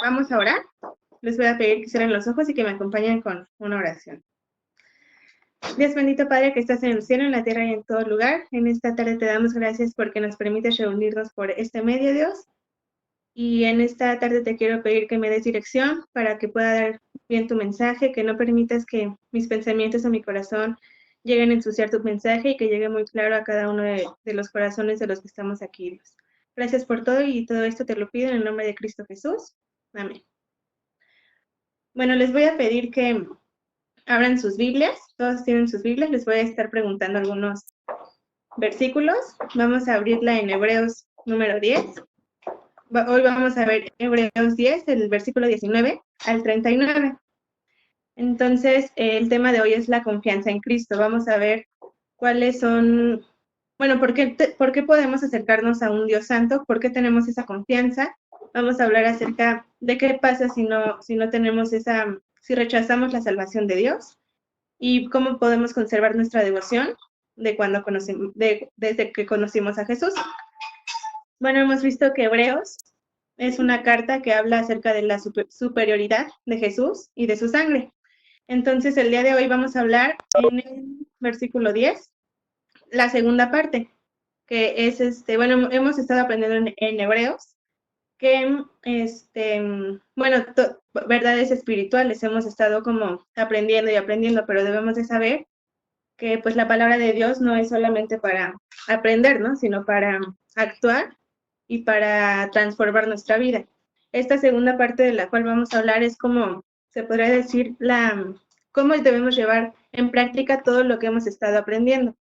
vamos a orar. Les voy a pedir que cierren los ojos y que me acompañen con una oración. Dios bendito Padre que estás en el cielo, en la tierra y en todo lugar. En esta tarde te damos gracias porque nos permites reunirnos por este medio, Dios. Y en esta tarde te quiero pedir que me des dirección para que pueda dar bien tu mensaje, que no permitas que mis pensamientos o mi corazón lleguen a ensuciar tu mensaje y que llegue muy claro a cada uno de los corazones de los que estamos aquí, Dios. Gracias por todo y todo esto te lo pido en el nombre de Cristo Jesús. Amén. Bueno, les voy a pedir que abran sus Biblias. Todos tienen sus Biblias. Les voy a estar preguntando algunos versículos. Vamos a abrirla en Hebreos número 10. Hoy vamos a ver Hebreos 10, el versículo 19 al 39. Entonces, el tema de hoy es la confianza en Cristo. Vamos a ver cuáles son, bueno, ¿por qué podemos acercarnos a un Dios santo? ¿Por qué tenemos esa confianza? Vamos a hablar acerca de qué pasa si no tenemos si rechazamos la salvación de Dios y cómo podemos conservar nuestra devoción desde que conocimos a Jesús. Bueno, hemos visto que Hebreos es una carta que habla acerca de la superioridad de Jesús y de su sangre. Entonces, el día de hoy vamos a hablar en el versículo 10, la segunda parte, que es bueno, hemos estado aprendiendo en Hebreos, que verdades espirituales hemos estado como aprendiendo y aprendiendo, pero debemos de saber que pues la palabra de Dios no es solamente para aprender, ¿no? Sino para actuar y para transformar nuestra vida. Esta segunda parte de la cual vamos a hablar es como, se podría decir, cómo debemos llevar en práctica todo lo que hemos estado aprendiendo.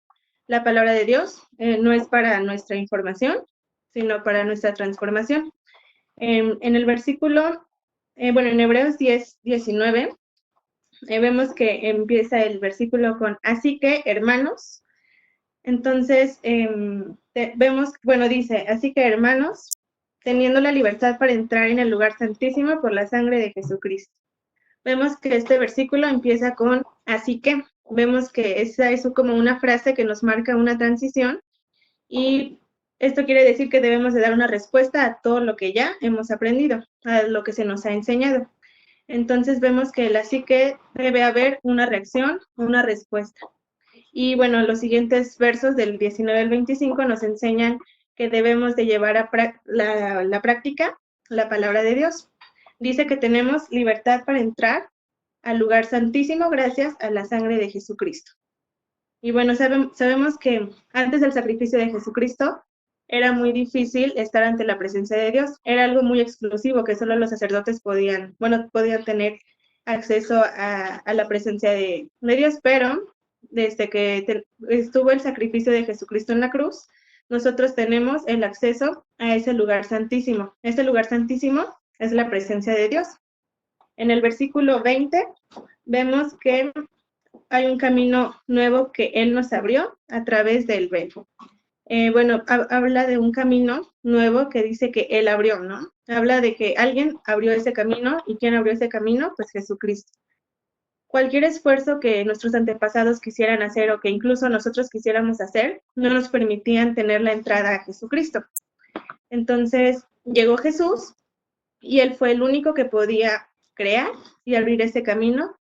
La palabra de Dios no es para nuestra información, sino para nuestra transformación. En el versículo, en Hebreos 10, 19, vemos que empieza el versículo con, así que, hermanos. Entonces, dice, así que, hermanos, teniendo la libertad para entrar en el lugar santísimo por la sangre de Jesucristo. Vemos que este versículo empieza con, así que, vemos que esa es como una frase que nos marca una transición y esto quiere decir que debemos de dar una respuesta a todo lo que ya hemos aprendido, a lo que se nos ha enseñado. Entonces vemos que el así que debe haber una reacción, una respuesta. Y bueno, los siguientes versos del 19 al 25 nos enseñan que debemos de llevar a la práctica la palabra de Dios. Dice que tenemos libertad para entrar al lugar santísimo gracias a la sangre de Jesucristo. Y bueno, sabemos que antes del sacrificio de Jesucristo era muy difícil estar ante la presencia de Dios. Era algo muy exclusivo que solo los sacerdotes podían tener acceso a la presencia de Dios, pero desde que estuvo el sacrificio de Jesucristo en la cruz, nosotros tenemos el acceso a ese lugar santísimo. Ese lugar santísimo es la presencia de Dios. En el versículo 20 vemos que hay un camino nuevo que Él nos abrió a través del velo. Habla de un camino nuevo que dice que Él abrió, ¿no? Habla de que alguien abrió ese camino, ¿y quién abrió ese camino? Pues Jesucristo. Cualquier esfuerzo que nuestros antepasados quisieran hacer o que incluso nosotros quisiéramos hacer, no nos permitían tener la entrada a Jesucristo. Entonces, llegó Jesús y Él fue el único que podía crear y abrir ese camino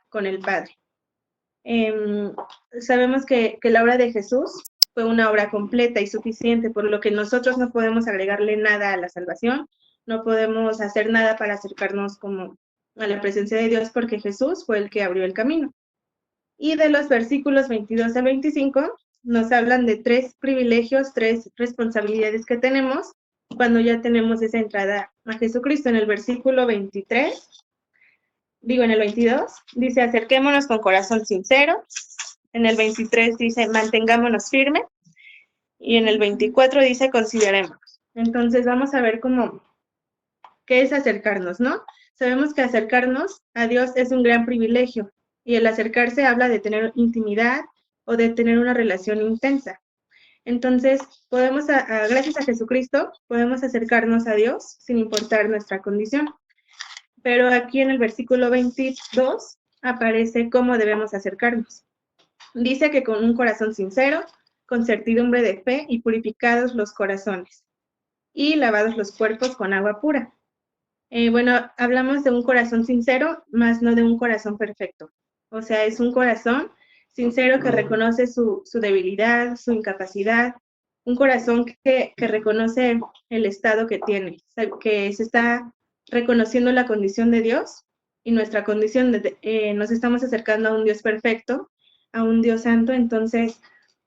con el Padre. Sabemos que la obra de Jesús fue una obra completa y suficiente, por lo que nosotros no podemos agregarle nada a la salvación, no podemos hacer nada para acercarnos como a la presencia de Dios, porque Jesús fue el que abrió el camino. Y de los versículos 22 al 25 nos hablan de 3 privilegios, 3 responsabilidades que tenemos cuando ya tenemos esa entrada a Jesucristo. En el versículo 23, en el 22, dice, acerquémonos con corazón sincero. En el 23 dice, mantengámonos firmes. Y en el 24 dice, consideremos. Entonces vamos a ver qué es acercarnos, ¿no? Sabemos que acercarnos a Dios es un gran privilegio. Y el acercarse habla de tener intimidad o de tener una relación intensa. Entonces, gracias a Jesucristo, podemos acercarnos a Dios sin importar nuestra condición. Pero aquí en el versículo 22 aparece cómo debemos acercarnos. Dice que con un corazón sincero, con certidumbre de fe y purificados los corazones, y lavados los cuerpos con agua pura. Bueno, hablamos de un corazón sincero, más no de un corazón perfecto. O sea, es un corazón sincero que reconoce su debilidad, su incapacidad, un corazón que reconoce el estado que tiene, que se está reconociendo la condición de Dios y nuestra condición, nos estamos acercando a un Dios perfecto, a un Dios santo, entonces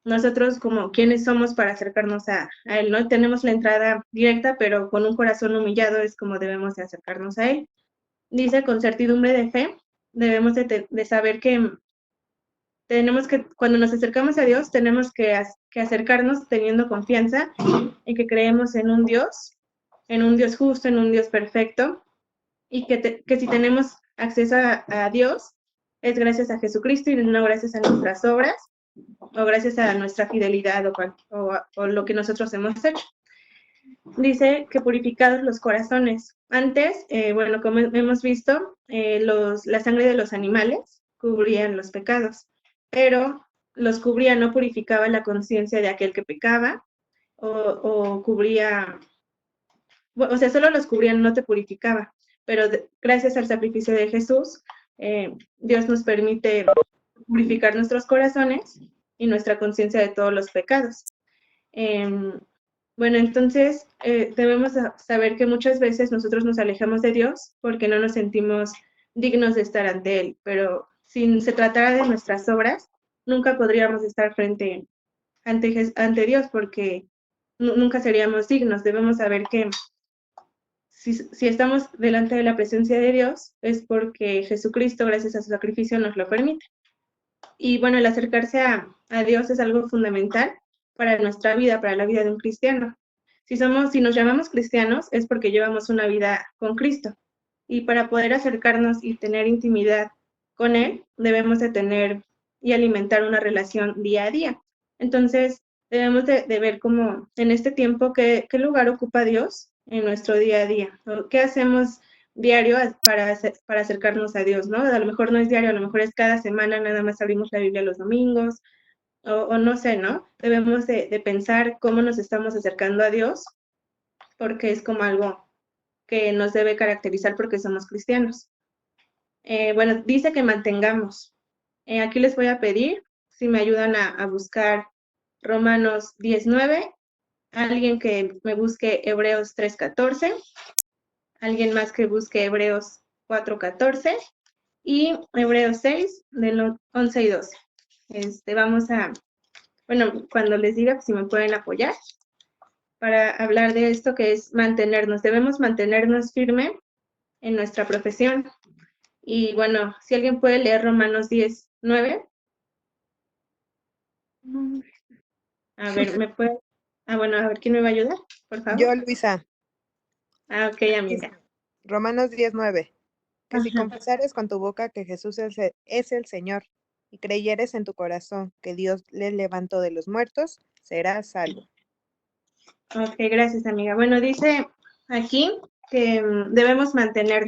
nosotros como quienes somos para acercarnos a Él, ¿no? Tenemos la entrada directa, pero con un corazón humillado es como debemos de acercarnos a Él. Dice, con certidumbre de fe, debemos de saber que tenemos que, cuando nos acercamos a Dios, tenemos que acercarnos teniendo confianza en que creemos en un Dios justo, en un Dios perfecto, y que si tenemos acceso a Dios, es gracias a Jesucristo y no gracias a nuestras obras o gracias a nuestra fidelidad o lo que nosotros hemos hecho. Dice que purificados los corazones. Antes, bueno, como hemos visto, la sangre de los animales cubrían los pecados, pero los cubría, no purificaba la conciencia de aquel que pecaba, o cubría, o sea, solo los cubría, no te purificaba, pero gracias al sacrificio de Jesús, Dios nos permite purificar nuestros corazones y nuestra conciencia de todos los pecados. Bueno, entonces debemos saber que muchas veces nosotros nos alejamos de Dios porque no nos sentimos dignos de estar ante Él, pero si se tratara de nuestras obras, nunca podríamos estar ante Dios porque nunca seríamos dignos. Debemos saber que si estamos delante de la presencia de Dios es porque Jesucristo, gracias a su sacrificio, nos lo permite. Y bueno, el acercarse a Dios es algo fundamental para nuestra vida, para la vida de un cristiano. Si nos llamamos cristianos es porque llevamos una vida con Cristo. Y para poder acercarnos y tener intimidad con Él, debemos de tener y alimentar una relación día a día. Entonces, debemos de ver cómo en este tiempo qué lugar ocupa Dios en nuestro día a día. ¿Qué hacemos diario para acercarnos a Dios, ¿no? A lo mejor no es diario, a lo mejor es cada semana, nada más abrimos la Biblia los domingos, o no sé, ¿no? Debemos de pensar cómo nos estamos acercando a Dios, porque es como algo que nos debe caracterizar porque somos cristianos. Bueno, dice que mantengamos. Aquí les voy a pedir si me ayudan a buscar Romanos 19, alguien que me busque Hebreos 3:14, alguien más que busque Hebreos 4:14 y Hebreos 6, del 11 y 12. Bueno, cuando les diga, pues, si me pueden apoyar para hablar de esto que es mantenernos. Debemos mantenernos firme en nuestra profesión. Y bueno, si alguien puede leer Romanos 10:9. A ver, ¿me puede? Bueno, a ver, ¿quién me va a ayudar? Por favor. Yo, Luisa. Ok, amiga. Romanos 10:9. Que si Ajá. confesares con tu boca que Jesús es el Señor y creyeres en tu corazón que Dios le levantó de los muertos, serás salvo. Ok, gracias, amiga. Bueno, dice aquí que debemos mantener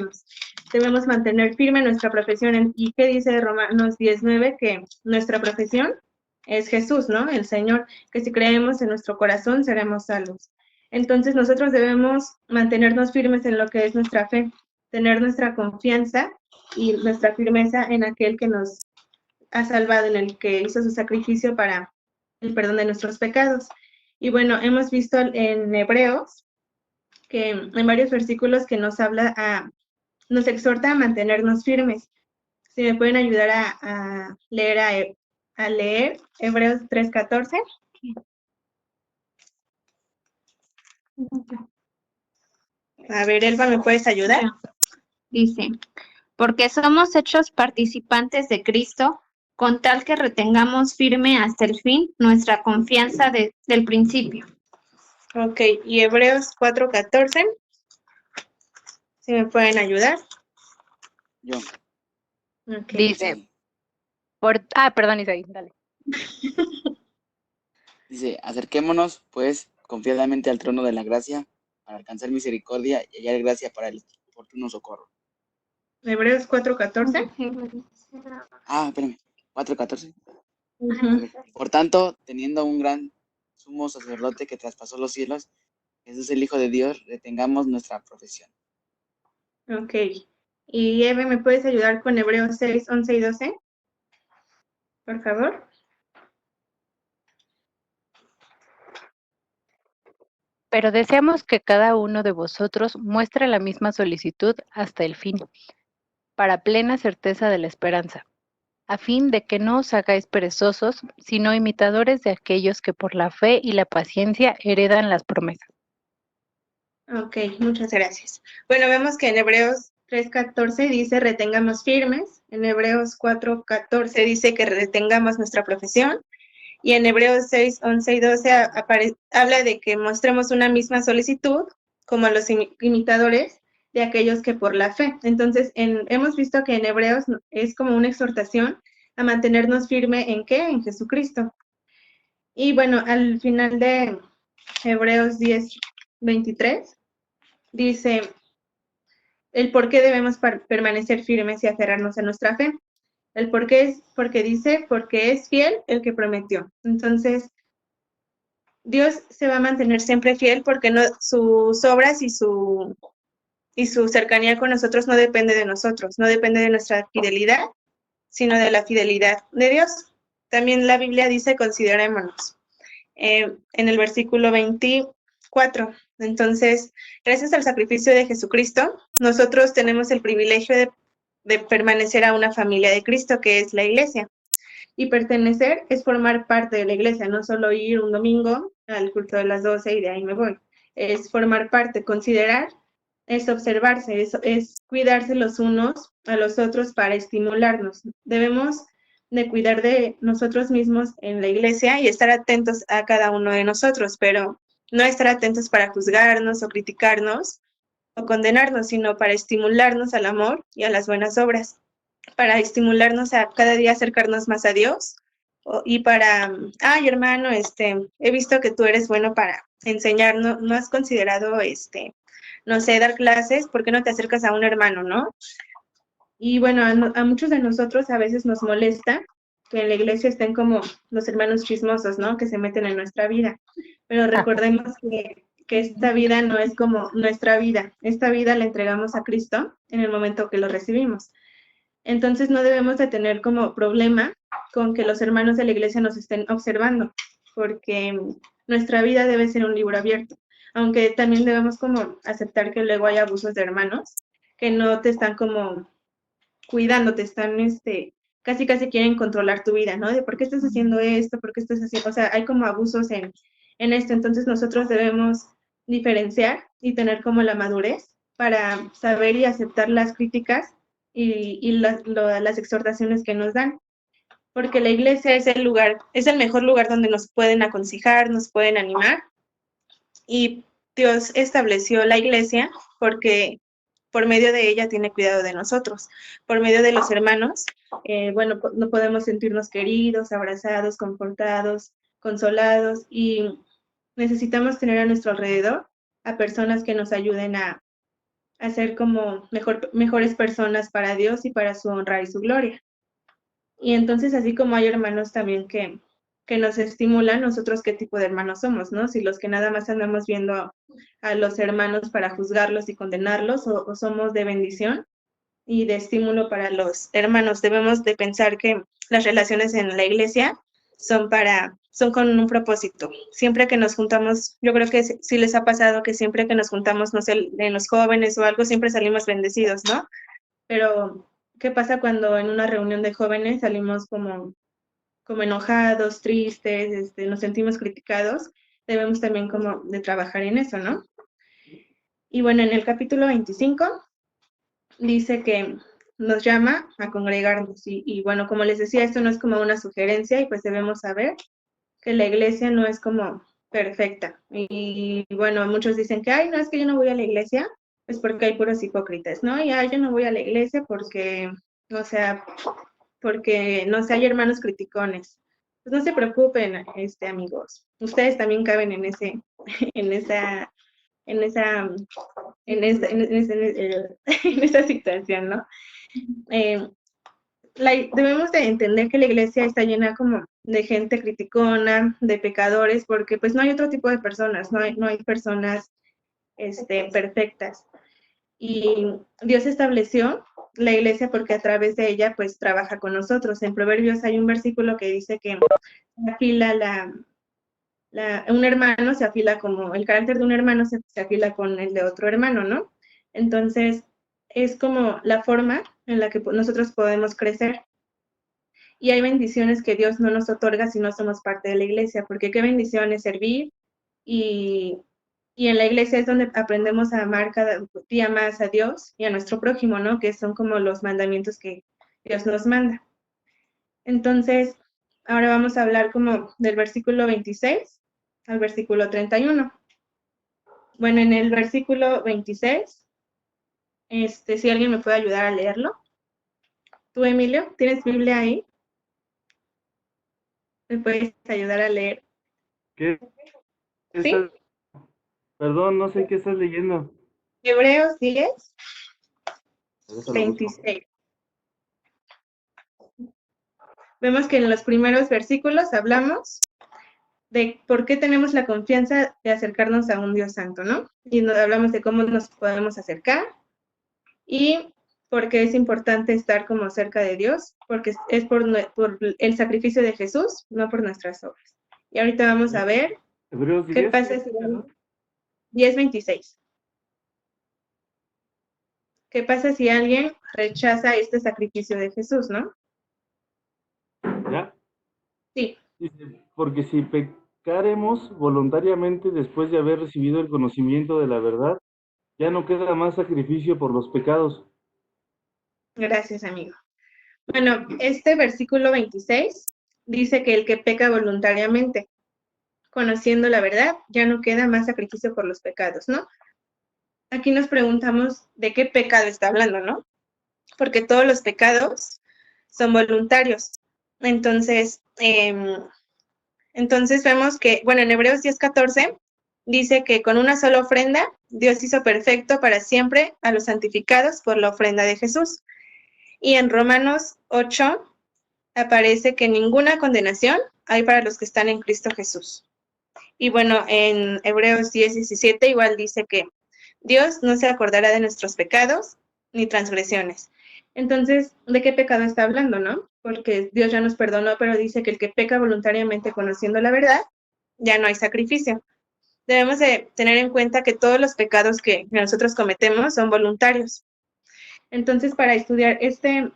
firme nuestra profesión. ¿Y qué dice Romanos 10:9? Que nuestra profesión es Jesús, ¿no? El Señor, que si creemos en nuestro corazón seremos salvos. Entonces nosotros debemos mantenernos firmes en lo que es nuestra fe, tener nuestra confianza y nuestra firmeza en aquel que nos ha salvado, en el que hizo su sacrificio para el perdón de nuestros pecados. Y bueno, hemos visto en Hebreos que en varios versículos que nos exhorta a mantenernos firmes. Si me pueden ayudar a leer Hebreos 3:14. A ver, Elba, ¿me puedes ayudar? Dice, porque somos hechos participantes de Cristo, con tal que retengamos firme hasta el fin nuestra confianza del principio. Ok, y Hebreos 4:14. Si me pueden ayudar. Yo. Okay. Dice, perdón, Isaí, dale. Dice, acerquémonos, pues, confiadamente al trono de la gracia para alcanzar misericordia y hallar gracia para el oportuno socorro. Hebreos 4:14. Espérame, 4:14. Uh-huh. Por tanto, teniendo un gran sumo sacerdote que traspasó los cielos, Jesús el Hijo de Dios, retengamos nuestra profesión. Ok. Y Eve, ¿me puedes ayudar con Hebreos 6, 11 y 12? Por favor. Pero deseamos que cada uno de vosotros muestre la misma solicitud hasta el fin, para plena certeza de la esperanza, a fin de que no os hagáis perezosos, sino imitadores de aquellos que por la fe y la paciencia heredan las promesas. Ok, muchas gracias. Bueno, vemos que en Hebreos 3:14 dice retengamos firmes, en Hebreos 4:14 dice que retengamos nuestra profesión, y en Hebreos 6, 11 y 12 habla de que mostremos una misma solicitud como los imitadores de aquellos que por la fe. Entonces, hemos visto que en Hebreos es como una exhortación a mantenernos firme ¿en qué? En Jesucristo. Y bueno, al final de Hebreos 10, 23, dice el por qué debemos permanecer firmes y aferrarnos a nuestra fe. El por qué es porque dice, porque es fiel el que prometió. Entonces, Dios se va a mantener siempre fiel porque no, sus obras y su cercanía con nosotros no depende de nosotros, no depende de nuestra fidelidad, sino de la fidelidad de Dios. También la Biblia dice, considerémonos, en el versículo 24. Entonces, gracias al sacrificio de Jesucristo, nosotros tenemos el privilegio de permanecer a una familia de Cristo, que es la iglesia. Y pertenecer es formar parte de la iglesia, no solo ir un domingo al culto de las 12 y de ahí me voy. Es formar parte, considerar, es observarse, es cuidarse los unos a los otros para estimularnos. Debemos de cuidar de nosotros mismos en la iglesia y estar atentos a cada uno de nosotros, pero no estar atentos para juzgarnos o criticarnos o condenarnos, sino para estimularnos al amor y a las buenas obras, para estimularnos a cada día acercarnos más a Dios y para, ay hermano, he visto que tú eres bueno para enseñar, no has considerado, no sé, dar clases, ¿por qué no te acercas a un hermano, no? Y bueno, a muchos de nosotros a veces nos molesta que en la iglesia estén como los hermanos chismosos, ¿no? Que se meten en nuestra vida. Pero recordemos que esta vida no es como nuestra vida. Esta vida la entregamos a Cristo en el momento que lo recibimos. Entonces no debemos de tener como problema con que los hermanos de la iglesia nos estén observando, porque nuestra vida debe ser un libro abierto, aunque también debemos como aceptar que luego hay abusos de hermanos que no te están como cuidando, te están, casi quieren controlar tu vida, ¿no? De por qué estás haciendo esto, por qué estás haciendo, o sea, hay como abusos en esto, entonces nosotros debemos diferenciar y tener como la madurez para saber y aceptar las críticas y las exhortaciones que nos dan, porque la iglesia es el lugar, es el mejor lugar donde nos pueden aconsejar, nos pueden animar, y Dios estableció la iglesia porque por medio de ella tiene cuidado de nosotros. Por medio de los hermanos, bueno, no podemos sentirnos queridos, abrazados, confortados, consolados, y necesitamos tener a nuestro alrededor a personas que nos ayuden a ser como mejores personas para Dios y para su honra y su gloria. Y entonces, así como hay hermanos también que nos estimulan, nosotros qué tipo de hermanos somos, ¿no? Si los que nada más andamos viendo a los hermanos para juzgarlos y condenarlos, o somos de bendición y de estímulo para los hermanos. Debemos de pensar que las relaciones en la iglesia son con un propósito. Siempre que nos juntamos, yo creo que sí les ha pasado que siempre que nos juntamos, no sé, en los jóvenes o algo, siempre salimos bendecidos, ¿no? Pero, ¿qué pasa cuando en una reunión de jóvenes salimos como enojados, tristes, nos sentimos criticados? Debemos también como de trabajar en eso, ¿no? Y bueno, en el capítulo 25 dice que nos llama a congregarnos. Y bueno, como les decía, esto no es como una sugerencia, y pues debemos saber que la iglesia no es como perfecta. Y bueno, muchos dicen que, ay, no, es que yo no voy a la iglesia, pues porque hay puros hipócritas, ¿no? Y ay, yo no voy a la iglesia porque, o sea, porque, no sé, hay hermanos criticones. Pues no se preocupen, amigos. Ustedes también caben en en esa, en esa, en esa situación, ¿no? Debemos de entender que la iglesia está llena como de gente criticona, de pecadores, porque pues no hay otro tipo de personas, no hay personas perfectas. Y Dios estableció la iglesia porque a través de ella pues trabaja con nosotros. En Proverbios hay un versículo que dice que se afila un hermano se afila como, el carácter de un hermano se afila con el de otro hermano, ¿no? Entonces, es como la forma en la que nosotros podemos crecer. Y hay bendiciones que Dios no nos otorga si no somos parte de la iglesia, porque qué bendición es servir y en la iglesia es donde aprendemos a amar cada día más a Dios y a nuestro prójimo, ¿no? Que son como los mandamientos que Dios nos manda. Entonces, ahora vamos a hablar como del versículo 26 al versículo 31. Bueno, en el versículo 26, si alguien me puede ayudar a leerlo. Tú, Emilio, ¿tienes Biblia ahí? ¿Me puedes ayudar a leer? ¿Qué ¿Sí? estás? Perdón, no sé qué estás leyendo. Hebreos 10, Ahorita lo busco. 26. Vemos que en los primeros versículos hablamos de por qué tenemos la confianza de acercarnos a un Dios santo, ¿no? Y hablamos de cómo nos podemos acercar y por qué es importante estar como cerca de Dios, porque es por el sacrificio de Jesús, no por nuestras obras. Y ahorita vamos a ver Hebreos qué 10. pasa si 10:26. ¿Qué pasa si alguien rechaza este sacrificio de Jesús, no? ¿Ya? Sí, Dice, porque si pecaremos voluntariamente después de haber recibido el conocimiento de la verdad, ya no queda más sacrificio por los pecados. gracias, amigo. Bueno, este versículo 26 dice que el que peca voluntariamente, conociendo la verdad, ya no queda más sacrificio por los pecados, ¿no? Aquí nos preguntamos de qué pecado está hablando, ¿no? Porque todos los pecados son voluntarios. Entonces, vemos que, bueno, en Hebreos 10:14 dice que con una sola ofrenda Dios hizo perfecto para siempre a los santificados por la ofrenda de Jesús. Y en Romanos 8 aparece que ninguna condenación hay para los que están en Cristo Jesús. Y bueno, en Hebreos 10:17 igual dice que Dios no se acordará de nuestros pecados ni transgresiones. Entonces, ¿de qué pecado está hablando, no? Porque Dios ya nos perdonó, pero dice que el que peca voluntariamente conociendo la verdad, ya no hay sacrificio. Debemos de tener en cuenta que todos los pecados que nosotros cometemos son voluntarios. Entonces, para estudiar este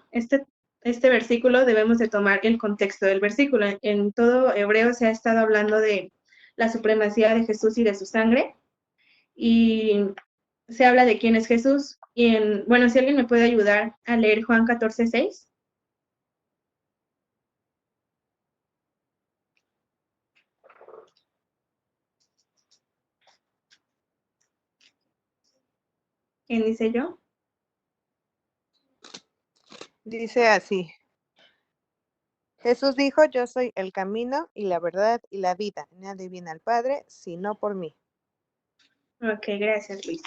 versículo debemos de tomar el contexto del versículo. En todo Hebreo se ha estado hablando de la supremacía de Jesús y de su sangre, y se habla de quién es Jesús. Y bueno, si alguien me puede ayudar a leer Juan 14:6. ¿Quién dice yo? Dice así: Jesús dijo, yo soy el camino y la verdad y la vida. Nadie viene al Padre sino por mí. Ok, gracias, Luis.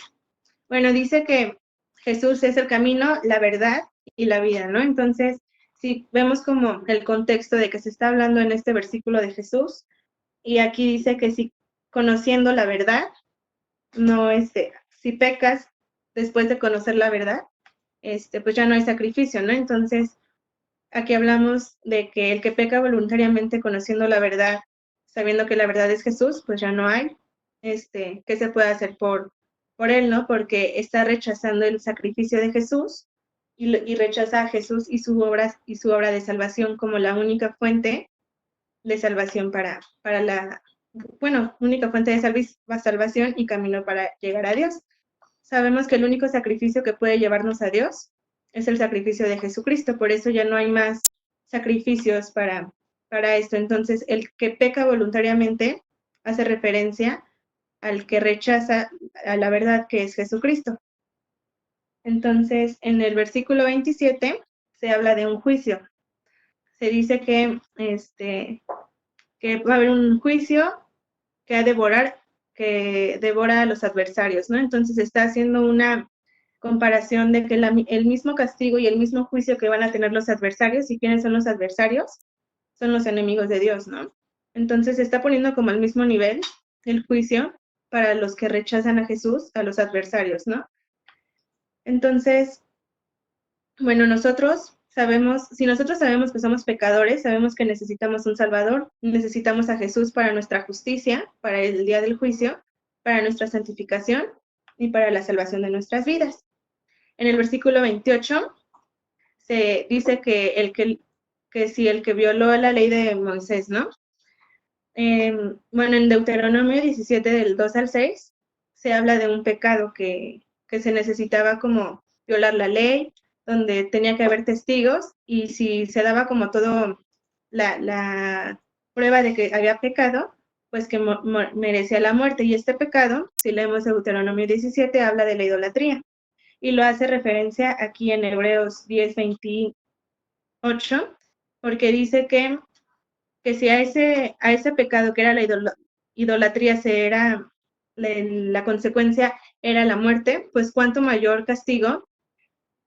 Bueno, dice que Jesús es el camino, la verdad y la vida, ¿no? Entonces, si vemos como el contexto de que se está hablando en este versículo de Jesús, y aquí dice que si conociendo la verdad, no si pecas después de conocer la verdad, pues ya no hay sacrificio, ¿no? Entonces, aquí hablamos de que el que peca voluntariamente conociendo la verdad, sabiendo que la verdad es Jesús, pues ya no hay, ¿qué se puede hacer por él, no? Porque está rechazando el sacrificio de Jesús y rechaza a Jesús y su obra de salvación como la única fuente de salvación para única fuente de salvación y camino para llegar a Dios. Sabemos que el único sacrificio que puede llevarnos a Dios es el sacrificio de Jesucristo, por eso ya no hay más sacrificios para esto. Entonces, el que peca voluntariamente hace referencia al que rechaza a la verdad que es Jesucristo. Entonces, en el versículo 27 se habla de un juicio. Se dice que va a haber un juicio que devora a los adversarios, ¿no? Entonces está haciendo una comparación de que el mismo castigo y el mismo juicio que van a tener los adversarios. ¿Y quiénes son los adversarios? Son los enemigos de Dios, ¿no? Entonces se está poniendo como al mismo nivel el juicio para los que rechazan a Jesús, a los adversarios, ¿no? Entonces, bueno, si nosotros sabemos que somos pecadores, sabemos que necesitamos un Salvador, necesitamos a Jesús para nuestra justicia, para el día del juicio, para nuestra santificación y para la salvación de nuestras vidas. En el versículo 28 se dice que si el que violó la ley de Moisés, ¿no? Bueno, en Deuteronomio 17, del 2 al 6, se habla de un pecado que se necesitaba como violar la ley, donde tenía que haber testigos, y si se daba como todo la prueba de que había pecado, pues que merecía la muerte. Y este pecado, si leemos Deuteronomio 17, habla de la idolatría, y lo hace referencia aquí en Hebreos 10, 28, porque dice que si a ese pecado que era la idolatría la consecuencia era la muerte, pues cuánto mayor castigo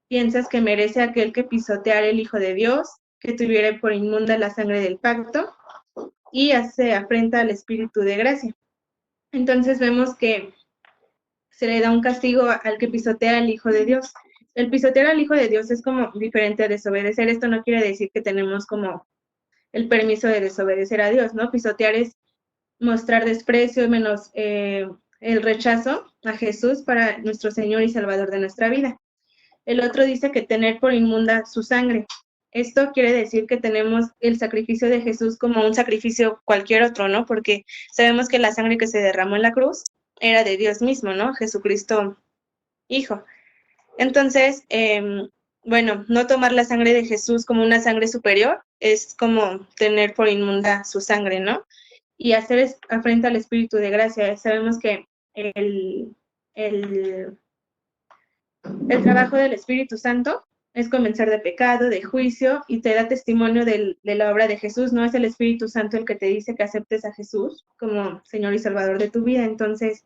piensas que merece aquel que pisoteara el Hijo de Dios, que tuviera por inmunda la sangre del pacto y hace afrenta al Espíritu de gracia. Entonces vemos que se le da un castigo al que pisotea al Hijo de Dios. El pisotear al Hijo de Dios es como diferente a desobedecer. Esto no quiere decir que tenemos como el permiso de desobedecer a Dios, ¿no? Pisotear es mostrar desprecio, menos el rechazo a Jesús para nuestro Señor y Salvador de nuestra vida. El otro dice que tener por inmunda su sangre. Esto quiere decir que tenemos el sacrificio de Jesús como un sacrificio cualquier otro, ¿no? Porque sabemos que la sangre que se derramó en la cruz era de Dios mismo, ¿no? Jesucristo, Hijo. Entonces, bueno, no tomar la sangre de Jesús como una sangre superior es como tener por inmunda su sangre, ¿no? Y hacer afrenta al Espíritu de gracia. Sabemos que el trabajo del Espíritu Santo es convencer de pecado, de juicio, y te da testimonio de la obra de Jesús. No es el Espíritu Santo el que te dice que aceptes a Jesús como Señor y Salvador de tu vida. Entonces,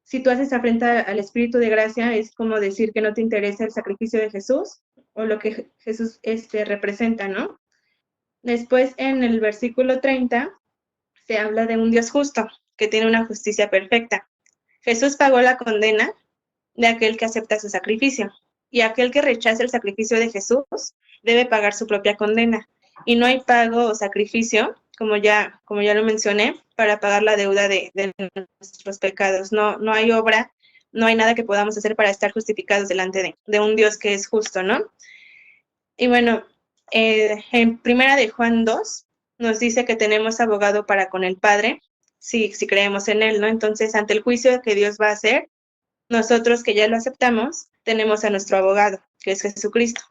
si tú haces afrenta al Espíritu de gracia, es como decir que no te interesa el sacrificio de Jesús o lo que Jesús representa, ¿no? Después, en el versículo 30, se habla de un Dios justo, que tiene una justicia perfecta. Jesús pagó la condena de aquel que acepta su sacrificio, y aquel que rechaza el sacrificio de Jesús debe pagar su propia condena. Y no hay pago o sacrificio, como ya lo mencioné, para pagar la deuda de nuestros pecados. No hay obra, no hay nada que podamos hacer para estar justificados delante de un Dios que es justo, ¿no? Y bueno, en primera de Juan 2 nos dice que tenemos abogado para con el Padre, si creemos en Él, ¿no? Entonces, ante el juicio que Dios va a hacer, nosotros que ya lo aceptamos, tenemos a nuestro abogado, que es Jesucristo.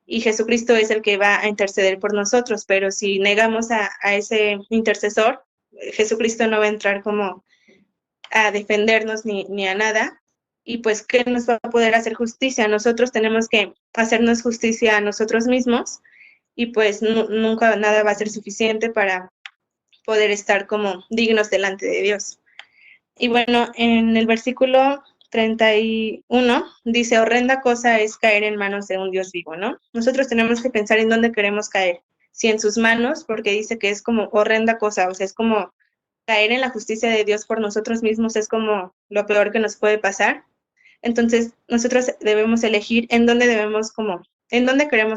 Y Jesucristo es el que va a interceder por nosotros, pero si negamos a ese intercesor, Jesucristo no va a entrar como a defendernos ni a nada. Y pues, ¿qué nos va a poder hacer justicia? Nosotros tenemos que hacernos justicia a nosotros mismos, y pues nunca nada va a ser suficiente para poder estar como dignos delante de Dios. Y bueno, en el versículo 31 dice, horrenda cosa es caer en manos de un Dios vivo, ¿no? Nosotros tenemos que pensar en dónde queremos caer. Si en sus manos, porque dice que es como horrenda cosa, o sea, es como caer en la justicia de Dios por nosotros mismos, es como lo peor que nos puede pasar. Entonces, nosotros debemos elegir en dónde queremos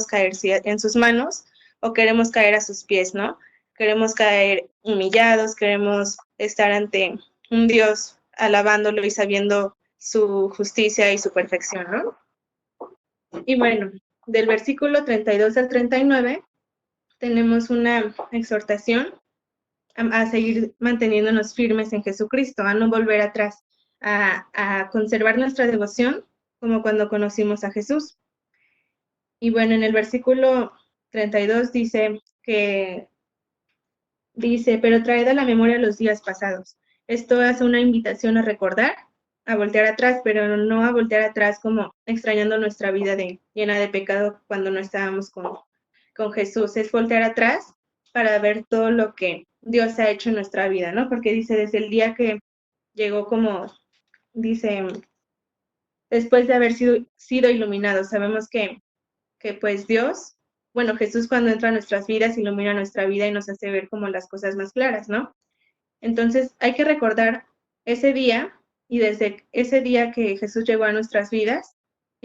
caer, si en sus manos o queremos caer a sus pies, ¿no? Queremos caer humillados, queremos estar ante un Dios alabándolo y sabiendo su justicia y su perfección, ¿no? Y bueno, del versículo 32 al 39 tenemos una exhortación a seguir manteniéndonos firmes en Jesucristo, a no volver atrás, a conservar nuestra devoción como cuando conocimos a Jesús. Y bueno, en el versículo 32 dice, pero traed a la memoria los días pasados. Esto hace una invitación a recordar, a voltear atrás, pero no a voltear atrás como extrañando nuestra vida llena de pecado cuando no estábamos con Jesús. Es voltear atrás para ver todo lo que Dios ha hecho en nuestra vida, ¿no? Porque dice, desde el día que llegó dice, después de haber sido iluminado, sabemos que pues Dios, bueno, Jesús cuando entra a nuestras vidas, ilumina nuestra vida y nos hace ver como las cosas más claras, ¿no? Entonces hay que recordar ese día, y desde ese día que Jesús llegó a nuestras vidas,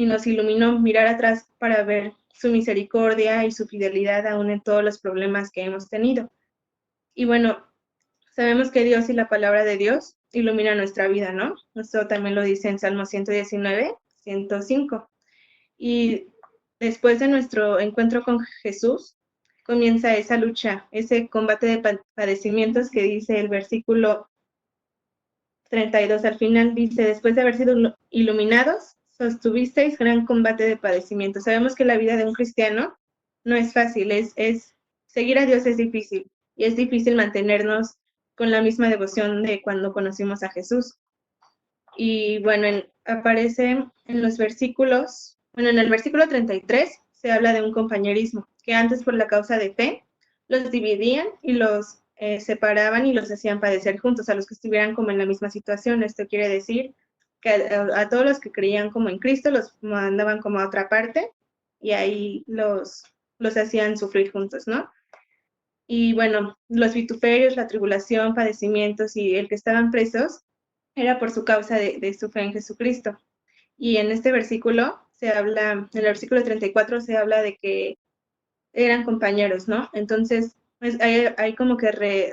y nos iluminó mirar atrás para ver su misericordia y su fidelidad aún en todos los problemas que hemos tenido. Y bueno, sabemos que Dios y la palabra de Dios ilumina nuestra vida, ¿no? Esto también lo dice en Salmo 119, 105. Y después de nuestro encuentro con Jesús, comienza esa lucha, ese combate de padecimientos que dice el versículo 32 al final, dice, después de haber sido iluminados, sostuvisteis gran combate de padecimientos. Sabemos que la vida de un cristiano no es fácil, seguir a Dios es difícil, y es difícil mantenernos con la misma devoción de cuando conocimos a Jesús. Y bueno, aparece en los versículos, bueno, en el versículo 33 se habla de un compañerismo, que antes por la causa de fe los dividían y los separaban y los hacían padecer juntos, a los que estuvieran como en la misma situación. Esto quiere decir que a todos los que creían como en Cristo los mandaban como a otra parte y ahí los hacían sufrir juntos, ¿no? Y bueno, los vituperios, la tribulación, padecimientos y el que estaban presos era por su causa de su fe en Jesucristo. Y en este versículo se habla, en el versículo 34 se habla de que eran compañeros, ¿no? Entonces, pues hay como que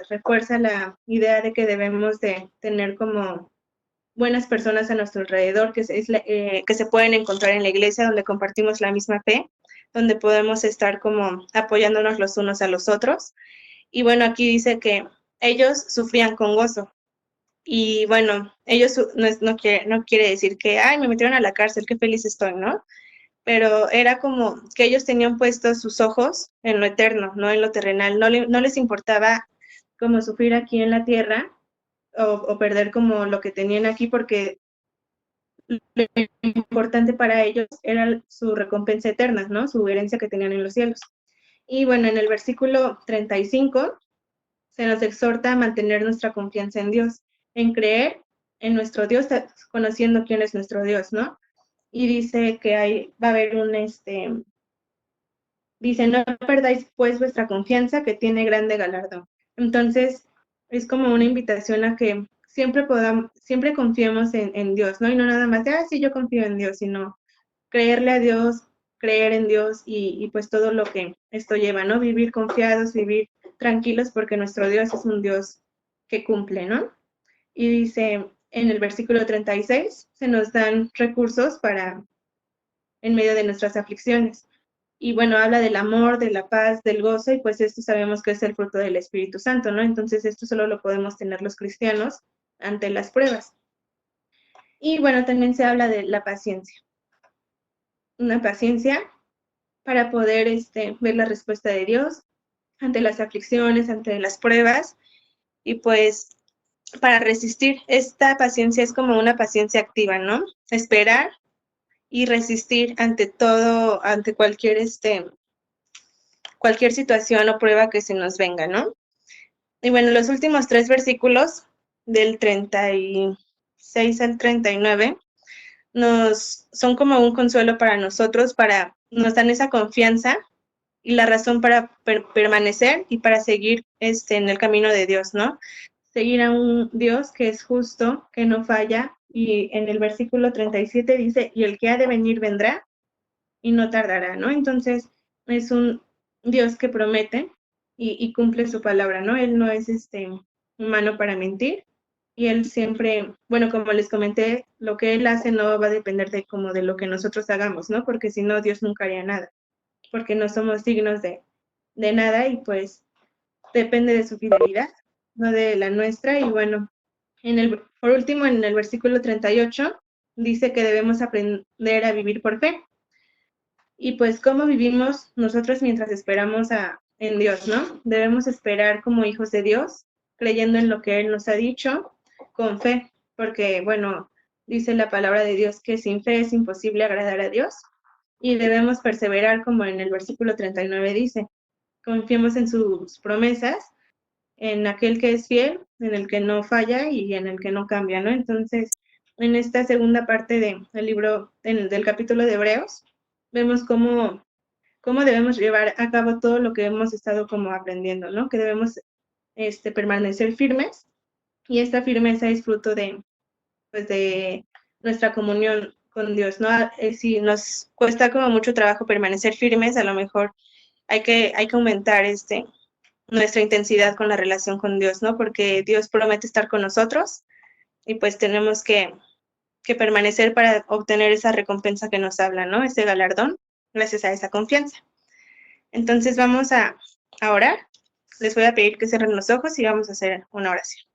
refuerza la idea de que debemos de tener como buenas personas a nuestro alrededor, que se pueden encontrar en la iglesia, donde compartimos la misma fe, donde podemos estar como apoyándonos los unos a los otros. Y bueno, aquí dice que ellos sufrían con gozo. Y bueno, ellos no quiere decir que, ay, me metieron a la cárcel, qué feliz estoy, ¿no? Pero era como que ellos tenían puestos sus ojos en lo eterno, no en lo terrenal. No les importaba como sufrir aquí en la tierra o perder como lo que tenían aquí, porque lo importante para ellos era su recompensa eterna, ¿no? Su herencia que tenían en los cielos. Y bueno, en el versículo 35 se nos exhorta a mantener nuestra confianza en Dios, en creer en nuestro Dios, conociendo quién es nuestro Dios, ¿no? Y dice que va a haber dice, no perdáis pues vuestra confianza, que tiene grande galardón. Entonces, es como una invitación a que siempre confiemos en Dios, ¿no? Y no nada más de, sí, yo confío en Dios, sino creerle a Dios, creer en Dios y pues todo lo que esto lleva, ¿no? Vivir confiados, vivir tranquilos, porque nuestro Dios es un Dios que cumple, ¿no? Y dice en el versículo 36, se nos dan recursos en medio de nuestras aflicciones. Y bueno, habla del amor, de la paz, del gozo, y pues esto sabemos que es el fruto del Espíritu Santo, ¿no? Entonces esto solo lo podemos tener los cristianos ante las pruebas. Y bueno, también se habla de la paciencia. Una paciencia para poder ver la respuesta de Dios ante las aflicciones, ante las pruebas, y pues para resistir. Esta paciencia es como una paciencia activa, ¿no? Esperar y resistir ante todo, ante cualquier situación o prueba que se nos venga, ¿no? Y bueno, los últimos 3 versículos, del 36 al 39, son como un consuelo para nosotros, nos dan esa confianza y la razón para permanecer y para seguir en el camino de Dios, ¿no? Seguir a un Dios que es justo, que no falla, y en el versículo 37 dice, y el que ha de venir vendrá y no tardará, ¿no? Entonces, es un Dios que promete y cumple su palabra, ¿no? Él no es humano para mentir, y él siempre, bueno, como les comenté, lo que él hace no va a depender de lo que nosotros hagamos, ¿no? Porque si no, Dios nunca haría nada, porque no somos dignos de nada, y pues depende de su fidelidad, no de la nuestra. Y bueno, por último, en el versículo 38, dice que debemos aprender a vivir por fe. Y pues, ¿cómo vivimos nosotros mientras esperamos en Dios, no? Debemos esperar como hijos de Dios, creyendo en lo que Él nos ha dicho, con fe, porque, bueno, dice la palabra de Dios que sin fe es imposible agradar a Dios, y debemos perseverar, como en el versículo 39 dice, confiemos en sus promesas, en aquel que es fiel, en el que no falla y en el que no cambia, ¿no? Entonces, en esta segunda parte del libro, del capítulo de Hebreos, vemos cómo debemos llevar a cabo todo lo que hemos estado como aprendiendo, ¿no? Que debemos permanecer firmes, y esta firmeza es fruto pues de nuestra comunión con Dios, ¿no? Si nos cuesta como mucho trabajo permanecer firmes, a lo mejor hay que aumentar nuestra intensidad con la relación con Dios, ¿no? Porque Dios promete estar con nosotros y pues tenemos que permanecer para obtener esa recompensa que nos habla, ¿no? Ese galardón, gracias a esa confianza. Entonces vamos a orar. Les voy a pedir que cierren los ojos y vamos a hacer una oración.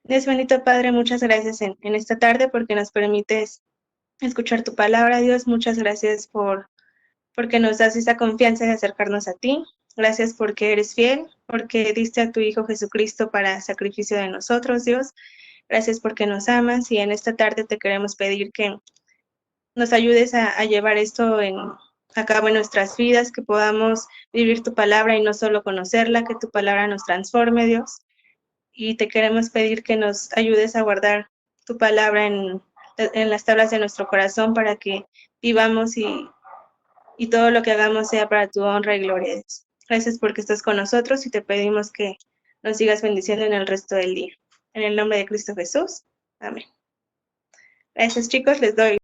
Dios bendito Padre, muchas gracias en esta tarde porque nos permites escuchar tu palabra, Dios. Muchas gracias porque nos das esa confianza de acercarnos a ti. Gracias porque eres fiel, porque diste a tu Hijo Jesucristo para sacrificio de nosotros, Dios. Gracias porque nos amas y en esta tarde te queremos pedir que nos ayudes a llevar esto a cabo en nuestras vidas, que podamos vivir tu palabra y no solo conocerla, que tu palabra nos transforme, Dios. Y te queremos pedir que nos ayudes a guardar tu palabra en las tablas de nuestro corazón para que vivamos y todo lo que hagamos sea para tu honra y gloria, Dios. Gracias porque estás con nosotros y te pedimos que nos sigas bendiciendo en el resto del día. En el nombre de Cristo Jesús. Amén. Gracias, chicos. Les doy